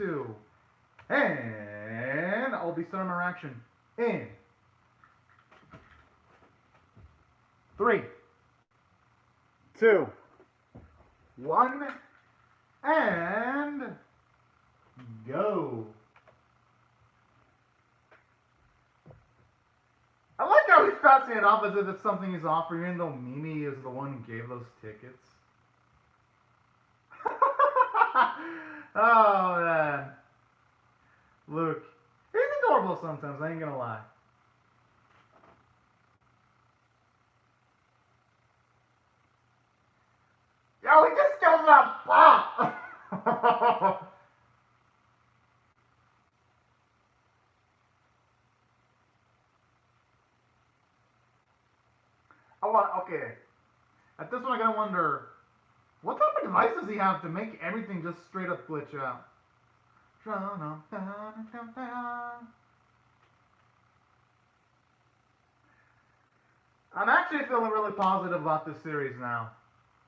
2. And I'll be starting my reaction in 3, 2, 1, and go. I like how he's passing it off as if it's something he's offering, even though Mimi is the one who gave those tickets. Oh, man. Luke. He's adorable sometimes, I ain't gonna lie. Yo, he just killed that pop! Okay. At this one, I gotta wonder, what type of device does he have to make everything just straight up glitch out? I'm actually feeling really positive about this series now.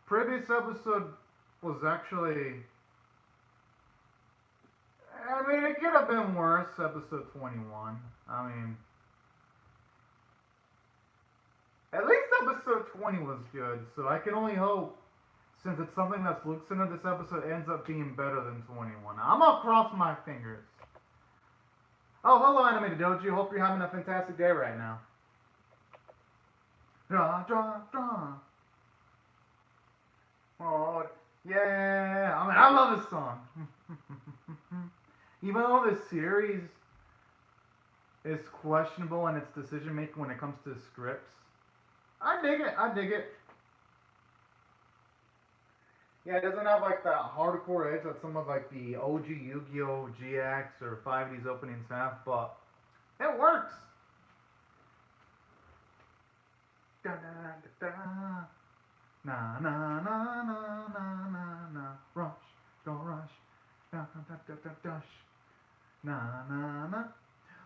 Previous episode was actually, I mean, it could have been worse, episode 21. I mean, at least episode 20 was good, so I can only hope, since it's something that's Luke's into, this episode ends up being better than 21. I'm gonna cross my fingers. Oh, hello, Animated Doji. Hope you're having a fantastic day right now. Draw, draw, draw. Oh, yeah. I mean, I love this song. Even though this series is questionable in its decision making when it comes to scripts, I dig it. I dig it. Yeah, it doesn't have like that hardcore edge that some of like the OG Yu-Gi-Oh! GX or 5D's openings have, but it works. Da, da, da, da. Na na na na na na na. Rush, don't rush. Da da da da da dash. Na na na.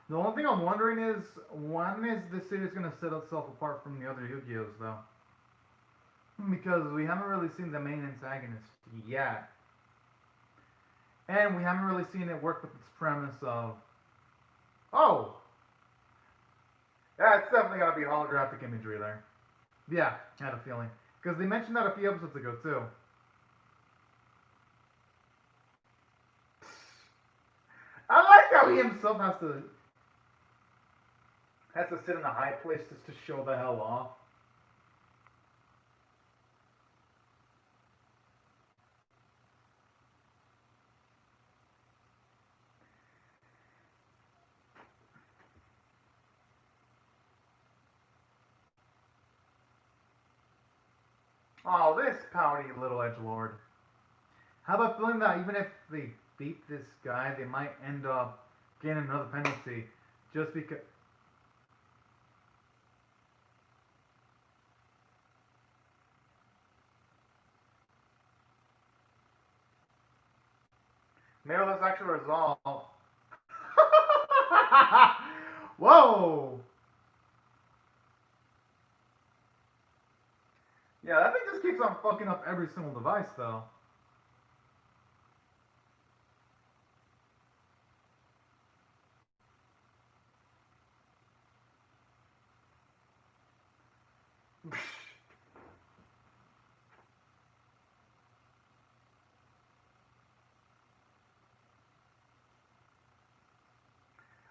The only thing I'm wondering is, when is this series gonna set itself apart from the other Yu-Gi-Ohs though? Because we haven't really seen the main antagonist yet. And we haven't really seen it work with its premise of, oh, yeah, it's definitely gotta be holographic imagery there. Yeah, I had a feeling. Because they mentioned that a few episodes ago too. I like how he himself has to sit in a high place just to show the hell off. Oh, this pouty little edgelord. How about feeling that even if they beat this guy, they might end up getting another penalty just because. Maybe let's actually resolve. Whoa! Yeah, that thing just keeps on fucking up every single device, though.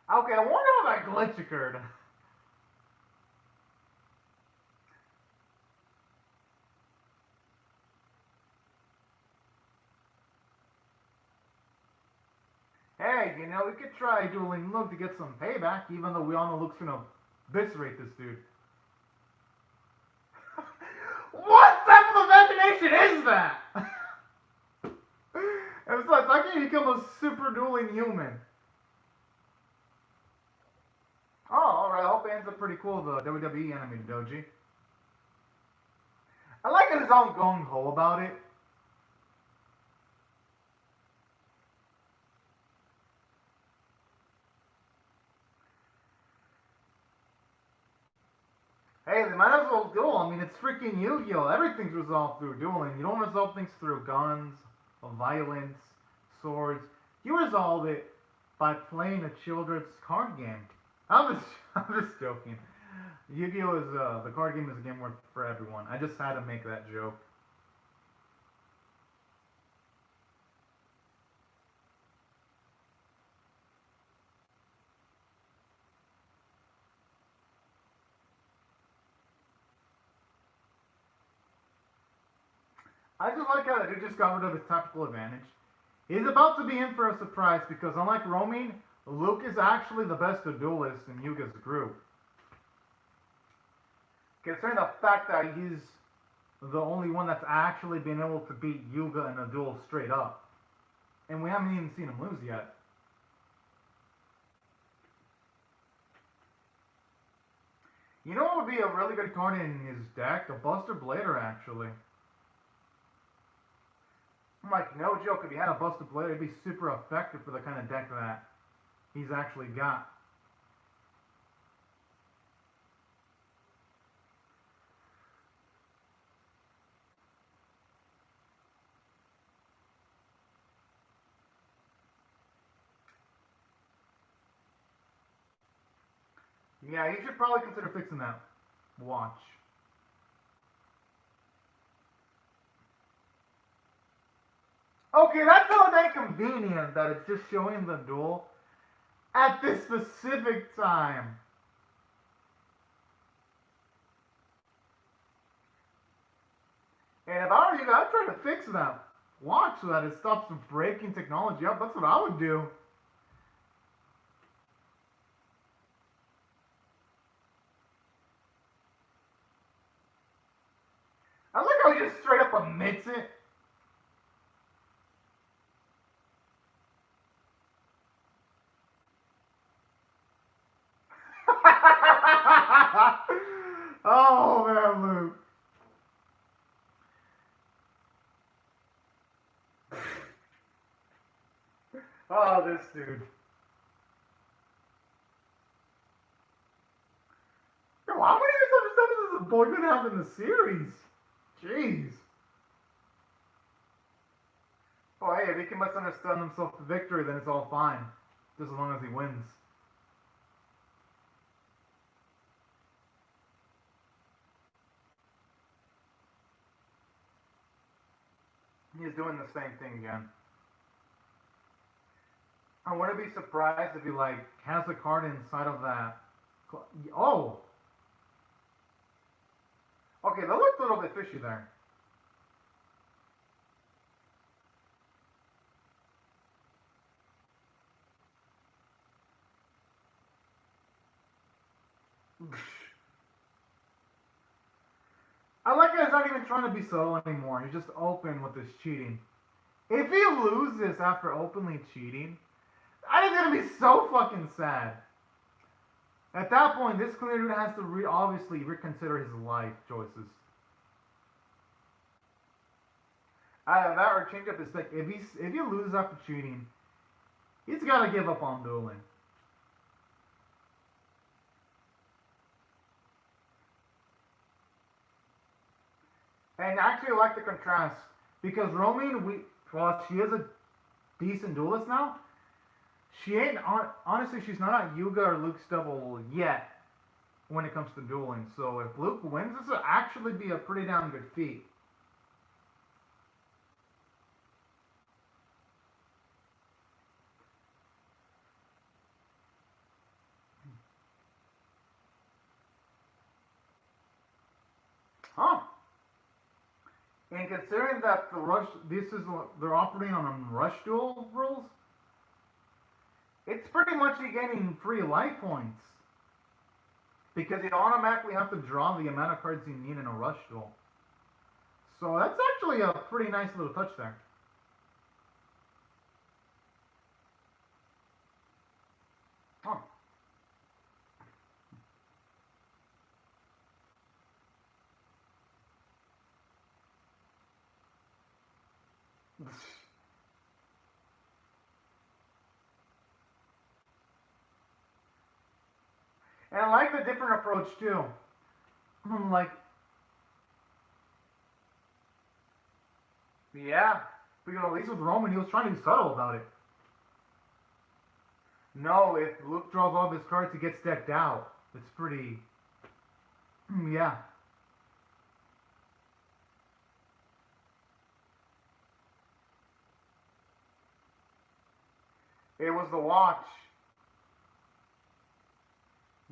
Okay, I wonder how that glitch occurred. Hey, you know, we could try dueling Luke to get some payback, even though we all know Luke's gonna eviscerate this dude. What type of imagination is that? It's like, I can become a super dueling human. Oh, alright, I hope it ends up pretty cool, the WWE Animated Doji. I like that he's all gung-ho about it. Hey, they might as well duel. I mean, it's freaking Yu-Gi-Oh! Everything's resolved through dueling. You don't resolve things through guns, violence, swords. He resolved it by playing a children's card game. I'm just, I'm just joking. Yu-Gi-Oh is the card game is a game worth for everyone. I just had to make that joke. I just like how the dude just got rid of his tactical advantage. He's about to be in for a surprise because unlike Roaming, Luke is actually the best duelist in Yuga's group. Considering the fact that he's the only one that's actually been able to beat Yuga in a duel straight up. And we haven't even seen him lose yet. You know what would be a really good card in his deck? A Buster Blader, actually. I'm like, no joke, if he had a Buster Blader, it'd be super effective for the kind of deck that he's actually got. Yeah, you should probably consider fixing that watch. Okay, that's so inconvenient that it's just showing the duel at this specific time. And if I were you, I'd try to fix that watch so that it stops breaking technology up. That's what I would do. I like how he just straight up admits it. Oh man, Luke. Oh, this dude. Yo, how many misunderstandings does the boy gonna have in the series? Jeez. Oh, hey, if he can misunderstand himself to victory, then it's all fine. Just as long as he wins. He's doing the same thing again. I wouldn't be surprised if he, like, has a card inside of that. Oh! Okay, that looked a little bit fishy there. I like how he's not even trying to be subtle anymore. He's just open with his cheating. If he loses after openly cheating, that is gonna be so fucking sad. At that point, this clear dude has to obviously reconsider his life choices. Either that or change up his deck. If he loses after cheating, he's gotta give up on dueling. And actually, I like the contrast because Roman, well, she is a decent duelist now. She ain't honestly, she's not at Yuga or Luke's double yet when it comes to dueling. So if Luke wins, this will actually be a pretty damn good feat. Huh? And considering that the rush, they're operating on rush duel rules, it's pretty much you getting free life points because you automatically have to draw the amount of cards you need in a rush duel. So that's actually a pretty nice little touch there. Huh. And I like the different approach too. Like, yeah, because at least with Roman, he was trying to be subtle about it. No, if Luke draws all of his cards, he gets decked out. It's pretty. Yeah. It was the watch.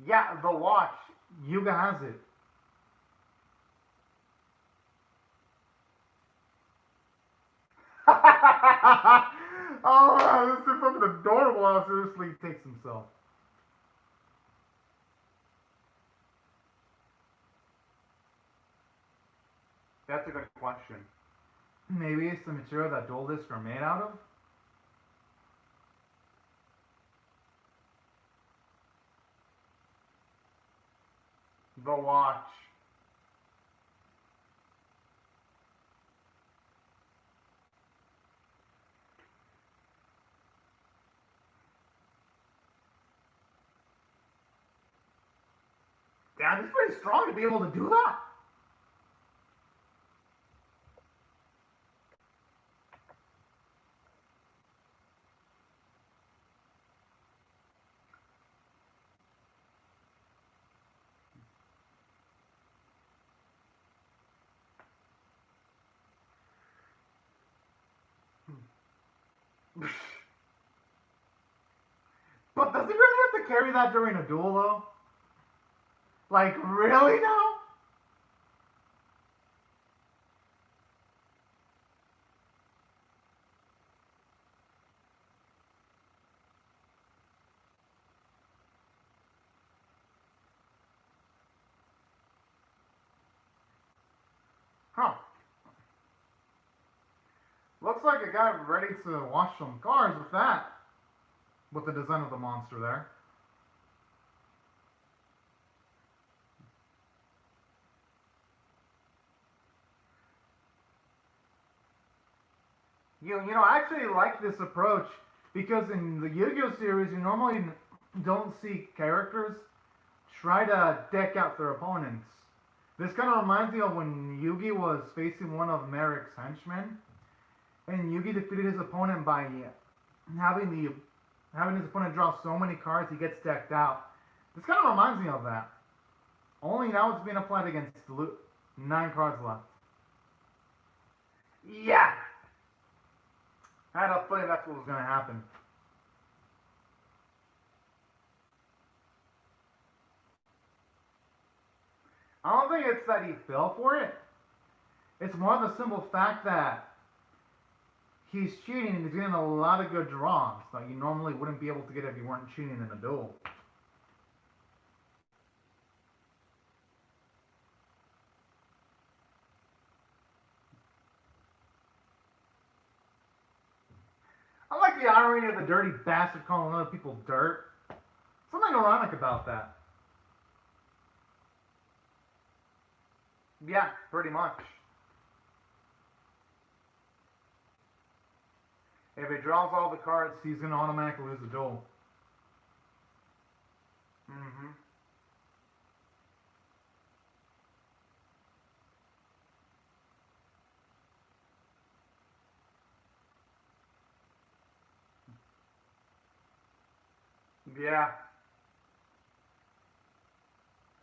Yeah, the watch. Yuga has it. Oh, this is fucking adorable how seriously he takes himself. That's a good question. Maybe it's the material that dual discs are made out of? The watch. Damn, he's pretty strong to be able to do that. But does he really have to carry that during a duel, though? Like, really now? Huh. Looks like a guy ready to wash some cars with that. With the design of the monster there. I actually like this approach because in the Yu-Gi-Oh series, you normally don't see characters try to deck out their opponents. This kind of reminds me of when Yugi was facing one of Merrick's henchmen, and Yugi defeated his opponent by having the having his opponent draw so many cards he gets decked out. This kind of reminds me of that. Only now it's being applied against 9 cards left. Yeah, I had a feeling that's what was going to happen. I don't think it's that he fell for it. It's more the simple fact that he's cheating and he's getting a lot of good draws that you normally wouldn't be able to get if you weren't cheating in a duel. I like the irony of the dirty bastard calling other people dirt. Something ironic about that. Yeah, pretty much. If he draws all the cards, he's going to automatically lose the duel. Mm-hmm. Yeah.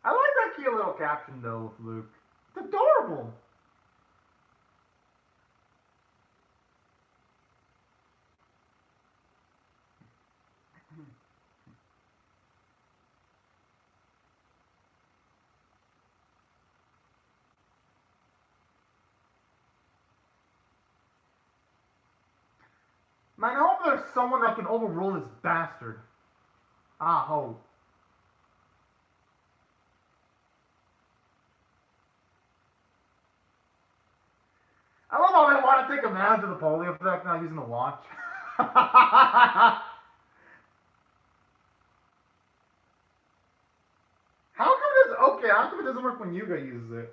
I like that cute little caption, though, with Luke. It's adorable. Man, I hope there's someone that can overrule this bastard. I hope. I love how they want to take advantage of the polio effect now using the watch. How come this? Okay, how come it doesn't work when Yuga uses it?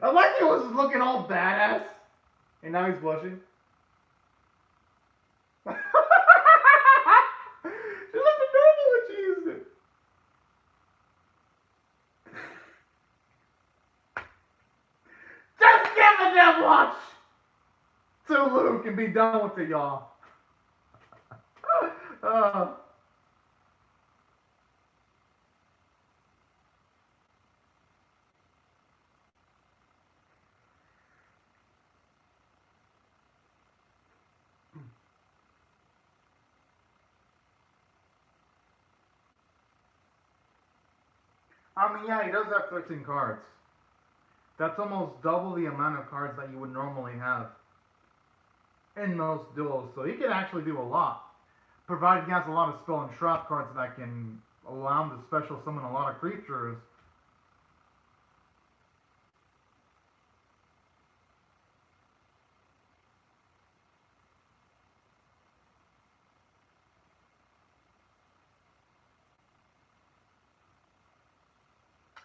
I like he was looking all badass, and now he's blushing. She looked adorable when she used it. Just give the damn watch to Luke and be done with it, y'all. uh, I mean, yeah, he does have 13 cards. That's almost double the amount of cards that you would normally have in most duels. So he can actually do a lot, provided he has a lot of spell and trap cards that can allow him to special summon a lot of creatures.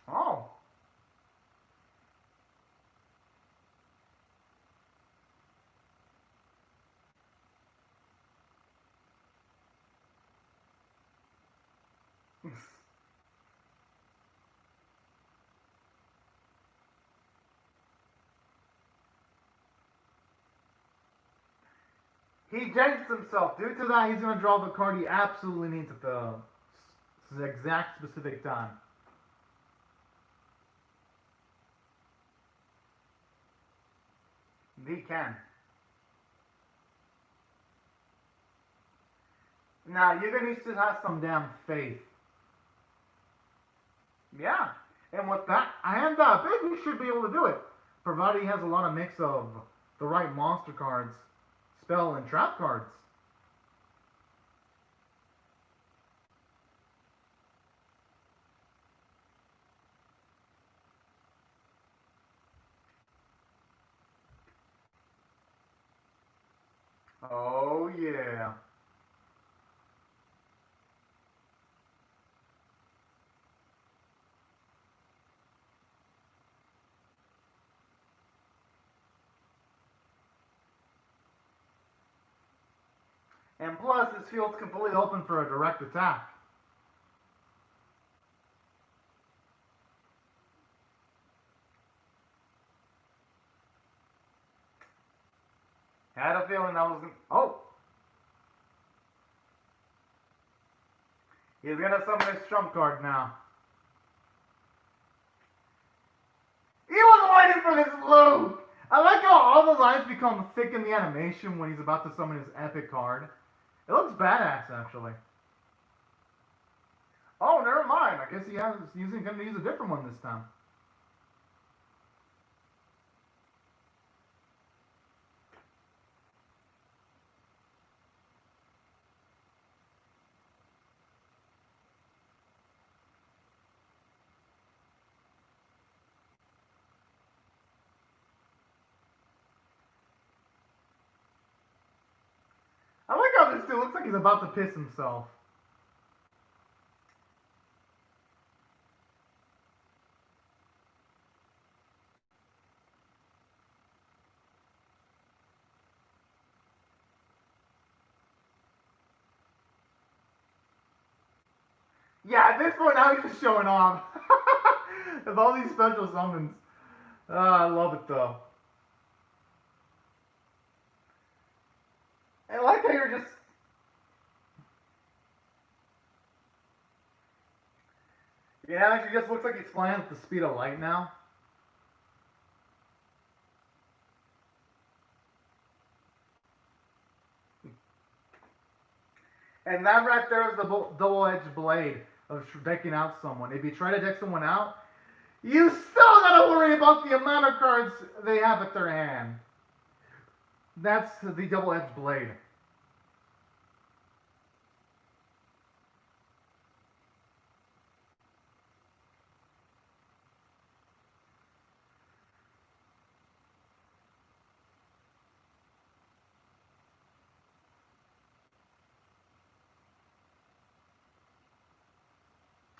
Oh. He jinxed himself. Due to that, he's going to draw the card he absolutely needs at the exact specific time. He can. Now, you're going to need to have some damn faith. Yeah. And with that, and Baby should be able to do it, provided he has a lot of mix of the right monster cards, spell, and trap cards. Oh, yeah. And plus, his field's completely open for a direct attack. Had a feeling that was going to... Oh! He's going to summon his trump card now. He was waiting for this blue! I like how all the lines become thick in the animation when he's about to summon his epic card. It looks badass, actually. Oh, never mind. I guess he's going to use a different one this time. I like how this dude looks like he's about to piss himself. Yeah, at this point now he's just showing off. With all these special summons. I love it though. I like how you're just... Yeah, it just looks like he's flying at the speed of light now. And that right there is the double-edged blade of decking out someone. If you try to deck someone out, you still gotta worry about the amount of cards they have at their hand. That's the double-edged blade.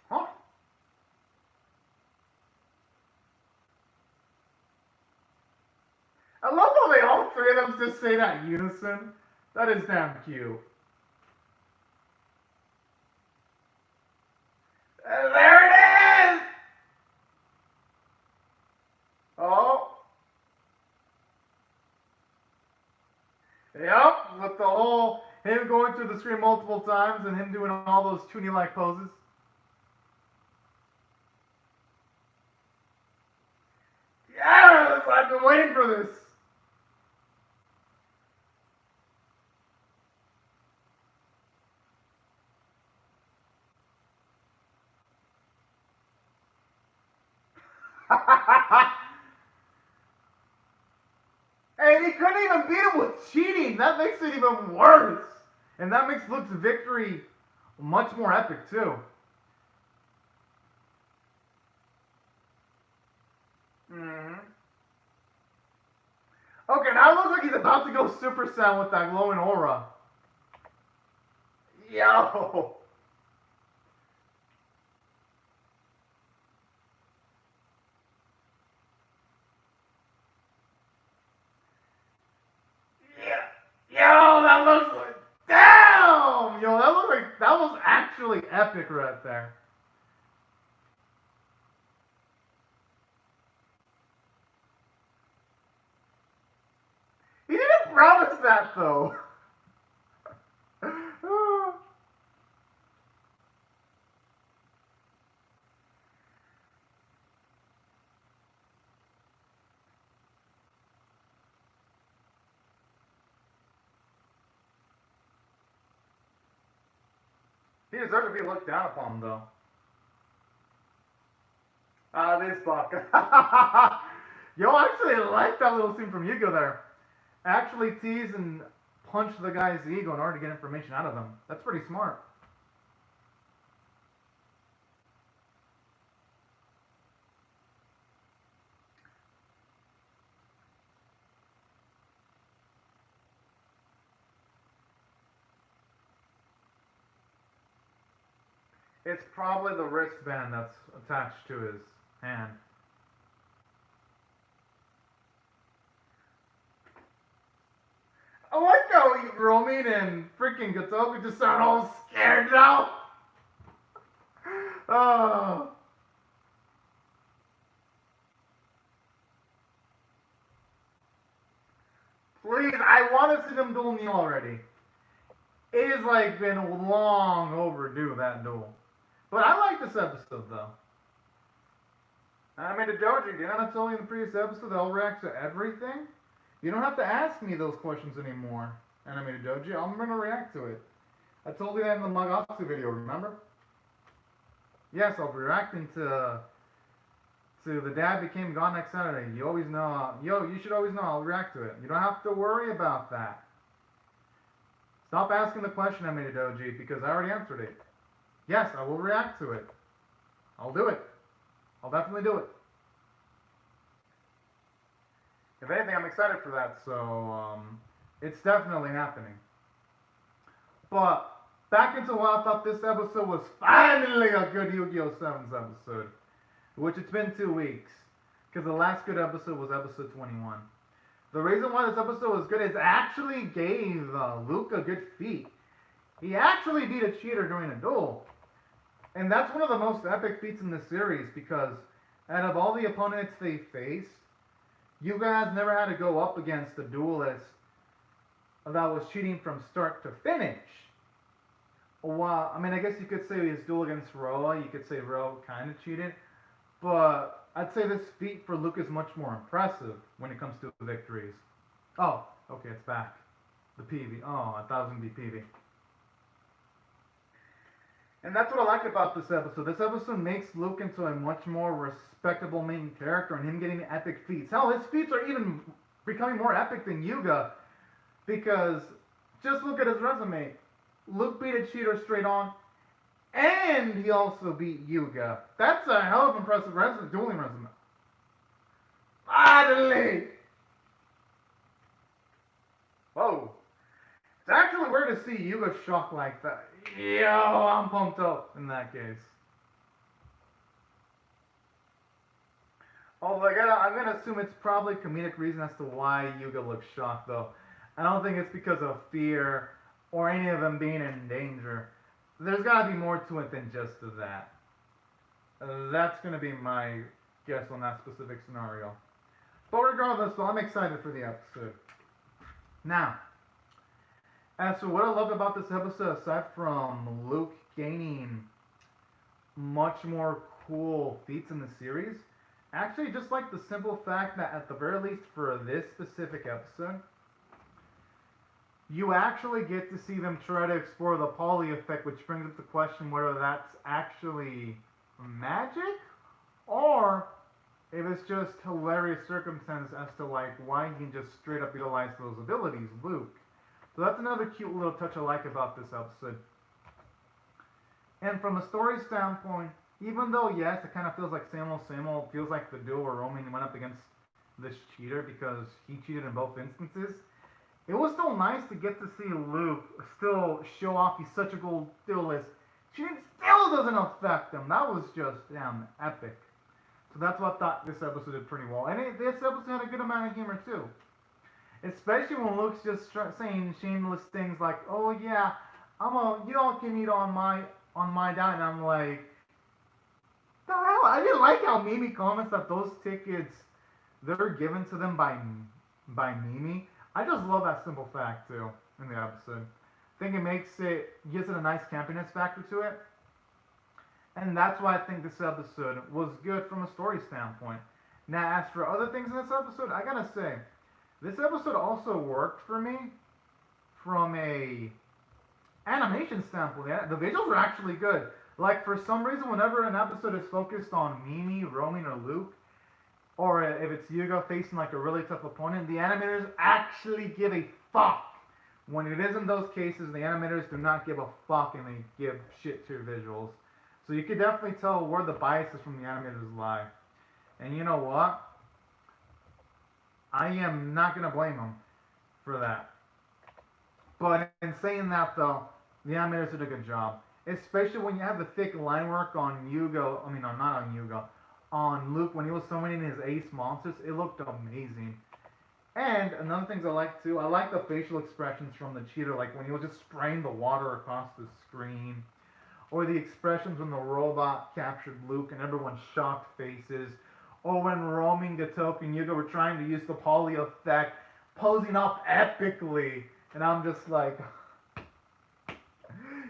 Huh? I love how they all three of them just say that in unison. That is damn cute. There it is! Oh. Yep, with the whole, him going through the screen multiple times and him doing all those Toonie-like poses. Yes! I've been waiting for this. And he couldn't even beat him with cheating. That makes it even worse. And that makes Luke's victory much more epic, too. Mm-hmm. Okay, now it looks like he's about to go Super Saiyan with that glowing aura. Yo! Yeah. Yo, that looks like... Damn! Yo, that looks like... That was actually epic right there. He didn't promise that, though. He deserves to be looked down upon, though. Ah, this fuck. Yo, I actually like that little scene from Yugo there. Actually tease and punch the guy's ego in order to get information out of him. That's pretty smart. It's probably the wristband that's attached to his hand. I like how Romin and freaking Gotoku just sound all scared now. Oh. Please, I want to see them duel Neil already. It has like been long overdue, that duel. But I like this episode though. I made a Joji, didn't I tell you in the previous episode that I'll react to everything? You don't have to ask me those questions anymore, Animated Joji. I'm gonna react to it. I told you that in the Magatsu video, remember? Yes, I'll be reacting to The Dad Became God next Saturday. You always know, you should always know I'll react to it. You don't have to worry about that. Stop asking the question, Animated Joji, because I already answered it. Yes, I will react to it. I'll do it. I'll definitely do it. If anything, I'm excited for that, so it's definitely happening. But back into what I thought this episode was finally a good Yu-Gi-Oh! 7's episode, which it's been 2 weeks, because the last good episode was episode 21. The reason why this episode was good is it actually gave Luke a good feat. He actually beat a cheater during a duel. And that's one of the most epic feats in the series, because out of all the opponents they faced, you guys never had to go up against a duelist that was cheating from start to finish. Well, I mean, I guess you could say his duel against Roa, you could say Roa kind of cheated, but I'd say this feat for Luke is much more impressive when it comes to victories. Oh, okay, it's back. The PV. Oh, I thought it was going to be PV. And that's what I like about this episode. This episode makes Luke into a much more respectable main character and him getting epic feats. Hell, his feats are even becoming more epic than Yuga, because just look at his resume. Luke beat a cheater straight on, and he also beat Yuga. That's a hell of an impressive dueling resume. Finally! Whoa. It's actually weird to see Yuga shocked like that. Yo, I'm pumped up in that case. Although I'm gonna assume it's probably comedic reason as to why Yuga looks shocked though. I don't think it's because of fear or any of them being in danger. There's gotta be more to it than just that. That's gonna be my guess on that specific scenario. But regardless, though, I'm excited for the episode. Now, as for what I love about this episode, aside from Luke gaining much more cool feats in the series, actually just like the simple fact that at the very least for this specific episode, you actually get to see them try to explore the poly effect, which brings up the question whether that's actually magic or it was just hilarious circumstance as to like why he can just straight up utilize those abilities, Luke. So that's another cute little touch I like about this episode. And from a story standpoint, even though yes, it kind of feels like same old, feels like the duel where Roman went up against this cheater because he cheated in both instances. It was still nice to get to see Luke still show off he's such a good duelist. Cheating still doesn't affect him. That was just damn epic. So that's what I thought this episode did pretty well. And this episode had a good amount of humor too. Especially when Luke's just saying shameless things like, "Oh yeah, you all can eat on my dime." And I'm like, the hell? I didn't like how Mimi comments that those tickets they're given to them by Mimi. I just love that simple fact too in the episode. I think gives it a nice campiness factor to it. And that's why I think this episode was good from a story standpoint. Now, as for other things in this episode, I gotta say, this episode also worked for me from a animation standpoint. Yeah, the visuals are actually good. Like, for some reason, whenever an episode is focused on Mimi, Roman, or Luke, or if it's Yugo facing like a really tough opponent, the animators actually give a fuck. When it isn't those cases, the animators do not give a fuck and they give shit to your visuals. So you can definitely tell where the biases from the animators lie. And you know what? I am not going to blame them for that. But in saying that though, the animators did a good job. Especially when you have the thick line work on Yugo, not on Yugo, on Luke when he was summoning his ace monsters, it looked amazing. And another thing I like too, I like the facial expressions from the cheater, like when he was just spraying the water across the screen, or the expressions when the robot captured Luke and everyone's shocked faces, or when Roaming, Gatok, and Yugo were trying to use the poly effect, posing up epically, and I'm just like,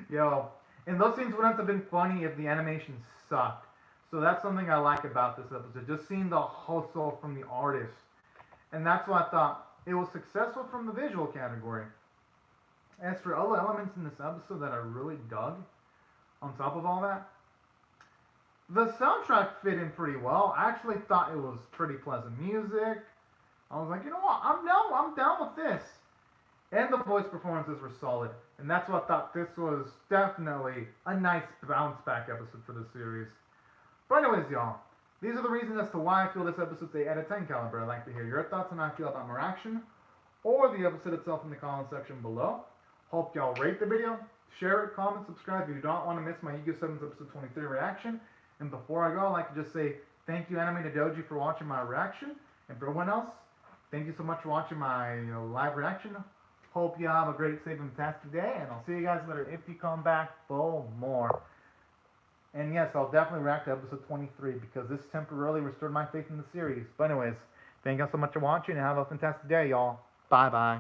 yo. And those scenes wouldn't have been funny if the animation sucked. So that's something I like about this episode, just seeing the hustle from the artist. And that's why I thought it was successful from the visual category. As for other elements in this episode that I really dug, on top of all that, the soundtrack fit in pretty well. I actually thought it was pretty pleasant music. I was like, you know what, I'm down with this. And the voice performances were solid. And that's what I thought this was definitely a nice bounce back episode for the series. But anyways, y'all, these are the reasons as to why I feel this episode's 8 out of 10 caliber. I'd like to hear your thoughts on how I feel about more action, or the episode itself in the comment section below. Hope y'all rate the video, share it, comment, subscribe if you don't want to miss my Yu-Gi-Oh! 7's episode 23 reaction. And before I go, I'd like to just say thank you, Anime Doji, for watching my reaction. And for everyone else, thank you so much for watching my live reaction. Hope you have a great, safe, and fantastic day, and I'll see you guys later if you come back for more. And yes, I'll definitely react to episode 23 because this temporarily restored my faith in the series. But anyways, thank you so much for watching and have a fantastic day, y'all. Bye-bye.